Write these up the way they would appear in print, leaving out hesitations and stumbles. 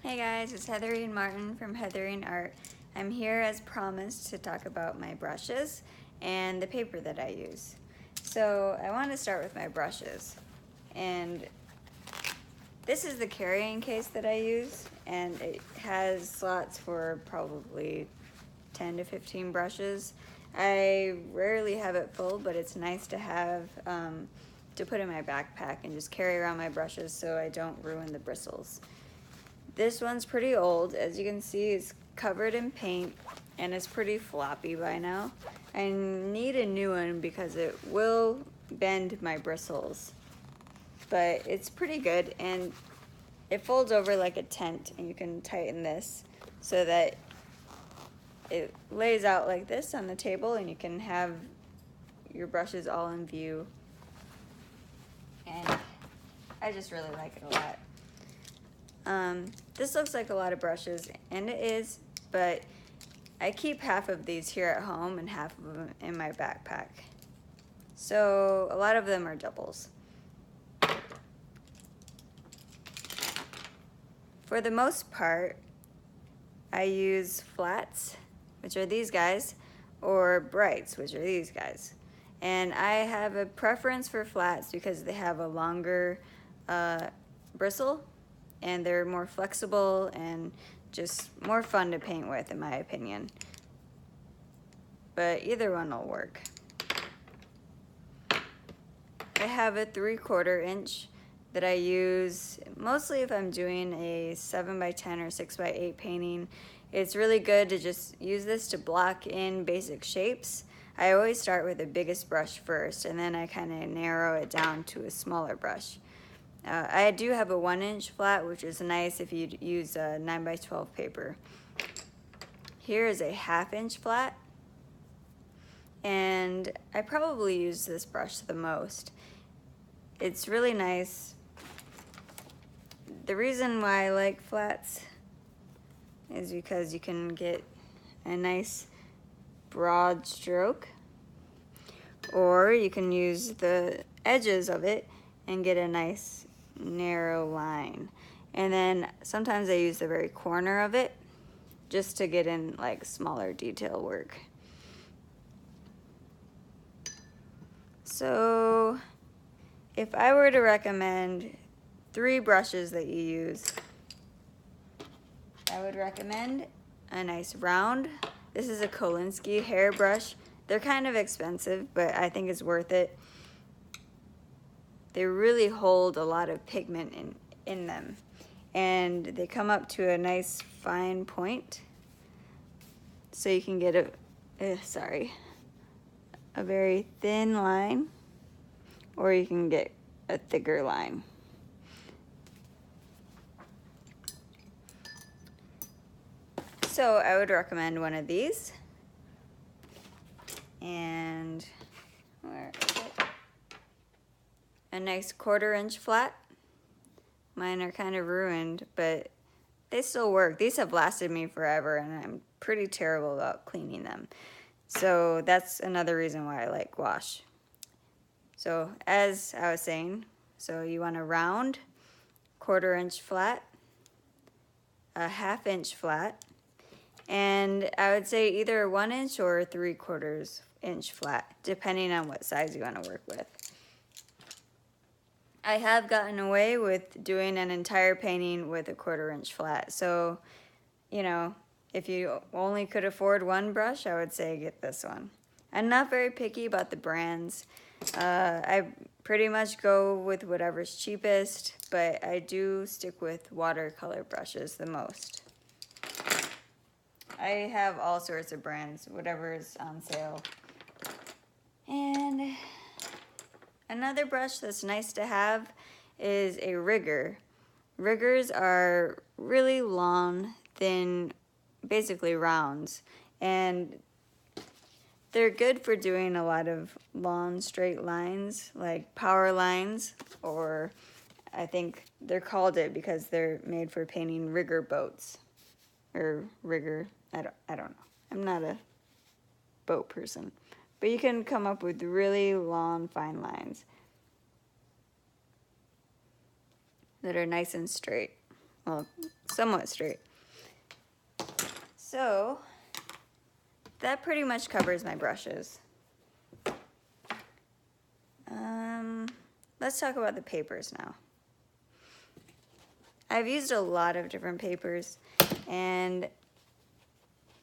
Hey guys, it's Heatherine Martin from Heatherine Art. I'm here as promised to talk about my brushes and the paper that I use. So I want to start with my brushes. And this is the carrying case that I use, and it has slots for probably 10 to 15 brushes. I rarely have it full, but it's nice to have to put in my backpack and just carry around my brushes so I don't ruin the bristles. This one's pretty old. As you can see, it's covered in paint and it's pretty floppy by now. I need a new one because it will bend my bristles. But it's pretty good, and it folds over like a tent, and you can tighten this so that it lays out like this on the table and you can have your brushes all in view. And I just really like it a lot. This looks like a lot of brushes, and it is, but I keep half of these here at home and half of them in my backpack. So a lot of them are doubles. For the most part, I use flats, which are these guys, or brights, which are these guys. And I have a preference for flats because they have a longer bristle, and they're more flexible and just more fun to paint with, in my opinion. But either one will work. I have a 3/4 inch that I use mostly if I'm doing a 7x10 or 6x8 painting. It's really good to just use this to block in basic shapes. I always start with the biggest brush first, and then I kind of narrow it down to a smaller brush. I do have a 1-inch flat, which is nice if you use a 9x12 paper. Here is a 1/2-inch flat, and I probably use this brush the most. It's really nice. The reason why I like flats is because you can get a nice broad stroke, or you can use the edges of it and get a nice narrow line. And then sometimes I use the very corner of it just to get in like smaller detail work. So if I were to recommend 3 brushes that you use, I would recommend a nice round. This is a Kolinsky hair brush. They're kind of expensive, but I think it's worth it. They really hold a lot of pigment in them, and they come up to a nice fine point, so you can get a very thin line, or you can get a thicker line. So I would recommend one of these. And where is it? A nice 1/4 inch flat. Mine are kind of ruined, but they still work. These have lasted me forever, and I'm pretty terrible about cleaning them. So that's another reason why I like gouache. So as I was saying, so you want a round 1/4 inch flat, a 1/2 inch flat, and I would say either 1 inch or 3/4 inch flat, depending on what size you want to work with. I have gotten away with doing an entire painting with a 1/4 inch flat. So, you know, if you only could afford one brush, I would say get this one. I'm not very picky about the brands. I pretty much go with whatever's cheapest, but I do stick with watercolor brushes the most. I have all sorts of brands, whatever is on sale. And another brush that's nice to have is a rigger. Riggers are really long, thin, basically rounds, and they're good for doing a lot of long straight lines, like power lines, or I think they're called it because they're made for painting rigger boats, or rigger, I don't know. I'm not a boat person. But you can come up with really long, fine lines that are nice and straight. well, somewhat straight. So that pretty much covers my brushes. Let's talk about the papers now. I've used a lot of different papers, and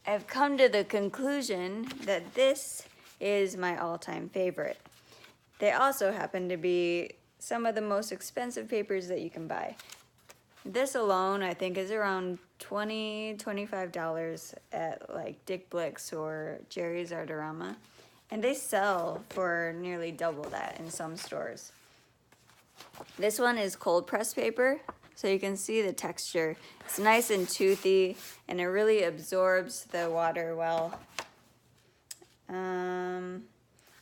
I've come to the conclusion that this is my all-time favorite. They also happen to be some of the most expensive papers that you can buy. This alone, I think, is around $20, $25 at like Dick Blick's or Jerry's Artorama. And they sell for nearly double that in some stores. This one is cold press paper, so you can see the texture. It's nice and toothy, and it really absorbs the water well.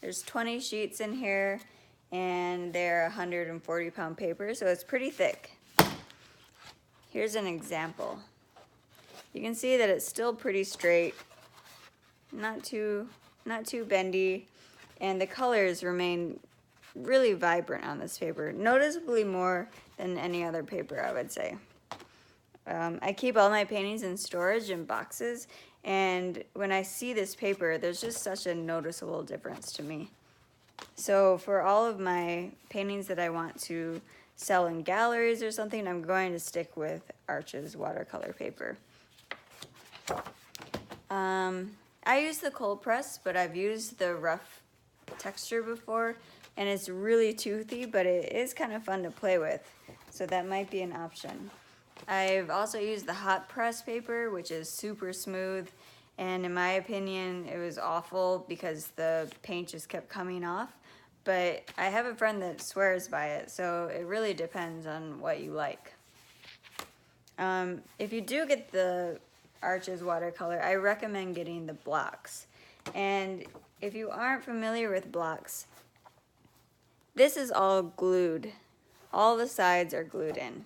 There's 20 sheets in here, and they're 140-pound paper, so it's pretty thick. Here's an example. You can see that it's still pretty straight, not too bendy, and the colors remain really vibrant on this paper, noticeably more than any other paper, I would say. I keep all my paintings in storage in boxes, and when I see this paper, there's just such a noticeable difference to me. So for all of my paintings that I want to sell in galleries or something, I'm going to stick with Arches watercolor paper. I use the cold press, but I've used the rough texture before, and it's really toothy, but it is kind of fun to play with, so that might be an option. I've also used the hot press paper, which is super smooth, and in my opinion, it was awful because the paint just kept coming off, but I have a friend that swears by it, so it really depends on what you like. If you do get the Arches watercolor, I recommend getting the blocks. And if you aren't familiar with blocks, this is all glued. All the sides are glued in.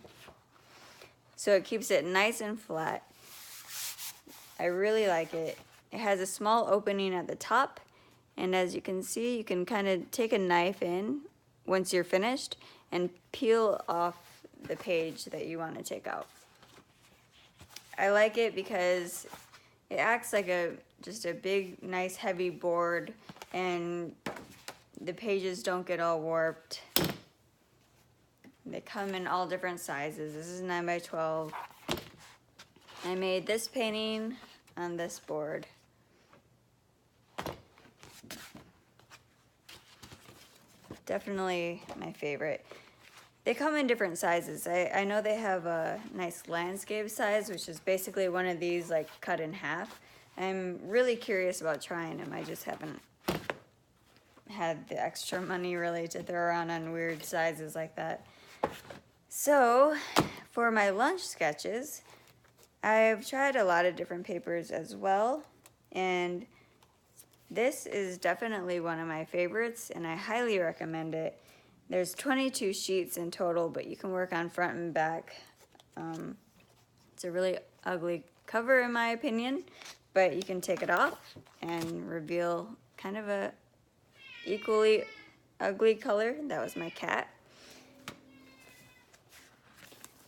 So it keeps it nice and flat. I really like it. It has a small opening at the top, and as you can see, you can kind of take a knife in once you're finished and peel off the page that you want to take out. I like it because it acts like just a big, nice, heavy board, and the pages don't get all warped. They come in all different sizes. This is 9 by 12. I made this painting on this board. Definitely my favorite. They come in different sizes. I know they have a nice landscape size, which is basically one of these like cut in half. I'm really curious about trying them. I just haven't had the extra money really to throw around on weird sizes like that. So for my lunch sketches, I've tried a lot of different papers as well, and this is definitely one of my favorites, and I highly recommend it. There's 22 sheets in total, but you can work on front and back. It's a really ugly cover in my opinion, but you can take it off and reveal kind of a equally ugly color. That was my cat.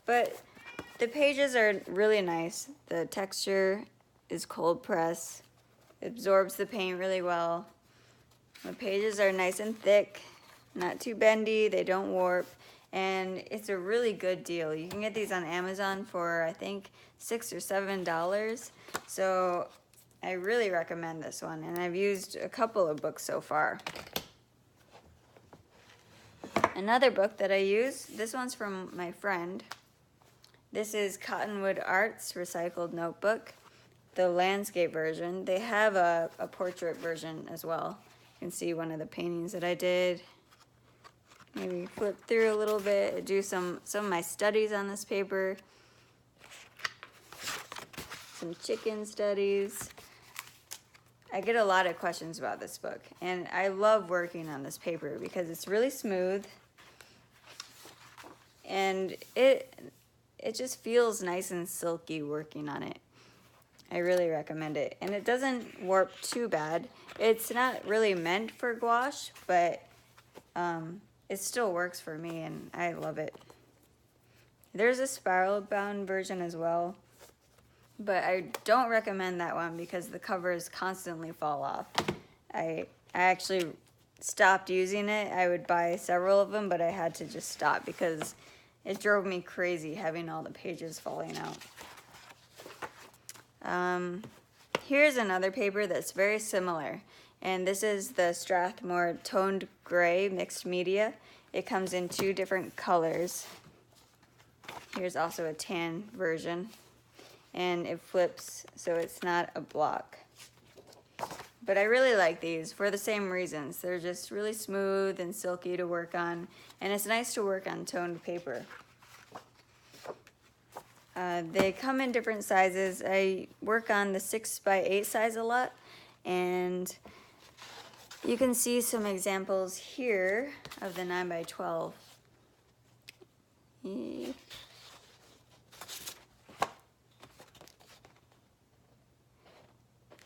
But the pages are really nice. The texture is cold press. It absorbs the paint really well. The pages are nice and thick, not too bendy, they don't warp, and it's a really good deal. You can get these on Amazon for I think $6 or $7. So I really recommend this one, and I've used a couple of books so far. Another book that I use, this one's from my friend. This is Cottonwood Arts Recycled Notebook, the landscape version. They have a portrait version as well. You can see one of the paintings that I did. Maybe flip through a little bit, do some of my studies on this paper. Some chicken studies. I get a lot of questions about this book, and I love working on this paper because it's really smooth, and it just feels nice and silky working on it. I really recommend it, and it doesn't warp too bad. It's not really meant for gouache, but it still works for me, and I love it. There's a spiral bound version as well, but I don't recommend that one because the covers constantly fall off. I actually stopped using it. I would buy several of them, but I had to just stop because it drove me crazy having all the pages falling out. Here's another paper that's very similar, and this is the Strathmore Toned Gray Mixed Media. It comes in 2 different colors. Here's also a tan version, and it flips so it's not a block. But I really like these for the same reasons. They're just really smooth and silky to work on, and it's nice to work on toned paper. They come in different sizes. I work on the 6x8 size a lot, and you can see some examples here of the 9x12.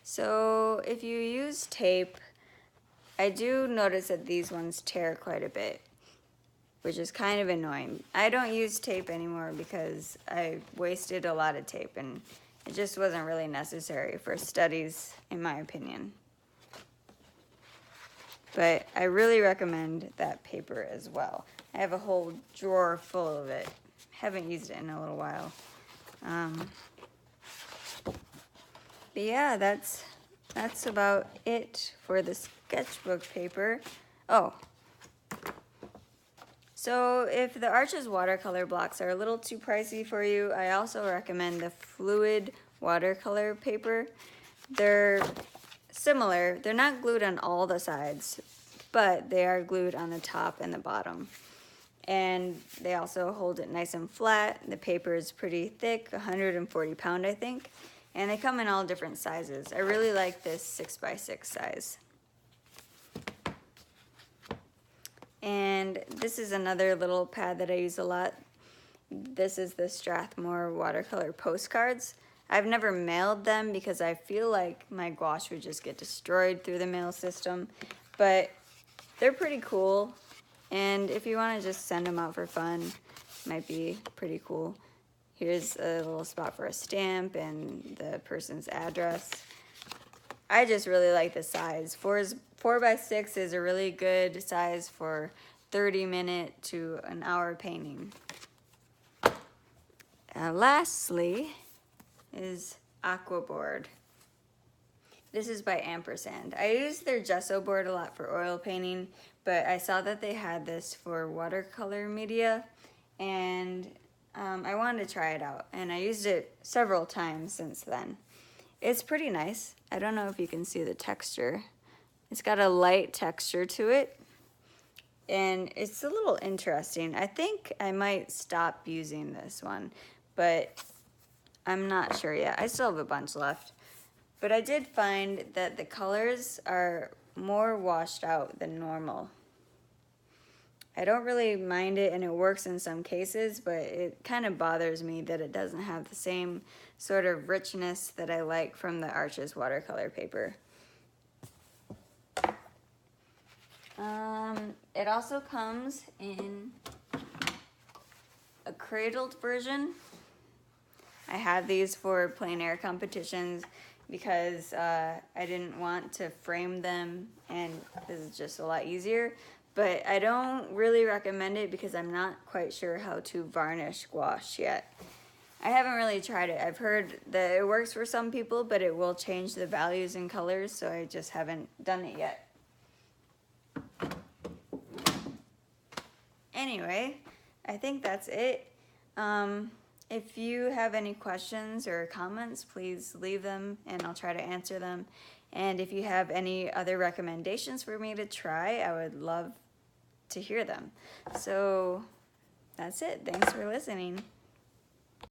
So if you use tape, I do notice that these ones tear quite a bit, which is kind of annoying. I don't use tape anymore because I wasted a lot of tape and it just wasn't really necessary for studies, in my opinion. But I really recommend that paper as well. I have a whole drawer full of it. Haven't used it in a little while. But yeah, that's about it for the sketchbook paper. Oh, so if the Arches watercolor blocks are a little too pricey for you, I also recommend the Fluid watercolor paper. They're similar. They're not glued on all the sides, but they are glued on the top and the bottom. And they also hold it nice and flat. The paper is pretty thick, 140 pound, I think. And they come in all different sizes. I really like this 6x6 size. And this is another little pad that I use a lot. This is the Strathmore watercolor postcards. I've never mailed them because I feel like my gouache would just get destroyed through the mail system. But they're pretty cool. And if you want to just send them out for fun, might be pretty cool. Here's a little spot for a stamp and the person's address. I just really like the size. 4x6 is a really good size for 30-minute to an hour painting. Lastly is Aquaboard. This is by Ampersand. I use their gesso board a lot for oil painting, but I saw that they had this for watercolor media, and I wanted to try it out, and I used it several times since then. It's pretty nice. I don't know if you can see the texture. It's got a light texture to it, and it's a little interesting. I think I might stop using this one, but I'm not sure yet. I still have a bunch left. But I did find that the colors are more washed out than normal. I don't really mind it, and it works in some cases, but it kind of bothers me that it doesn't have the same sort of richness that I like from the Arches watercolor paper. It also comes in a cradled version. I have these for plein air competitions because I didn't want to frame them, and this is just a lot easier. But I don't really recommend it because I'm not quite sure how to varnish gouache yet. I haven't really tried it. I've heard that it works for some people, but it will change the values and colors, so I just haven't done it yet. Anyway, I think that's it. If you have any questions or comments, please leave them and I'll try to answer them. And if you have any other recommendations for me to try, I would love to hear them. So that's it. Thanks for listening.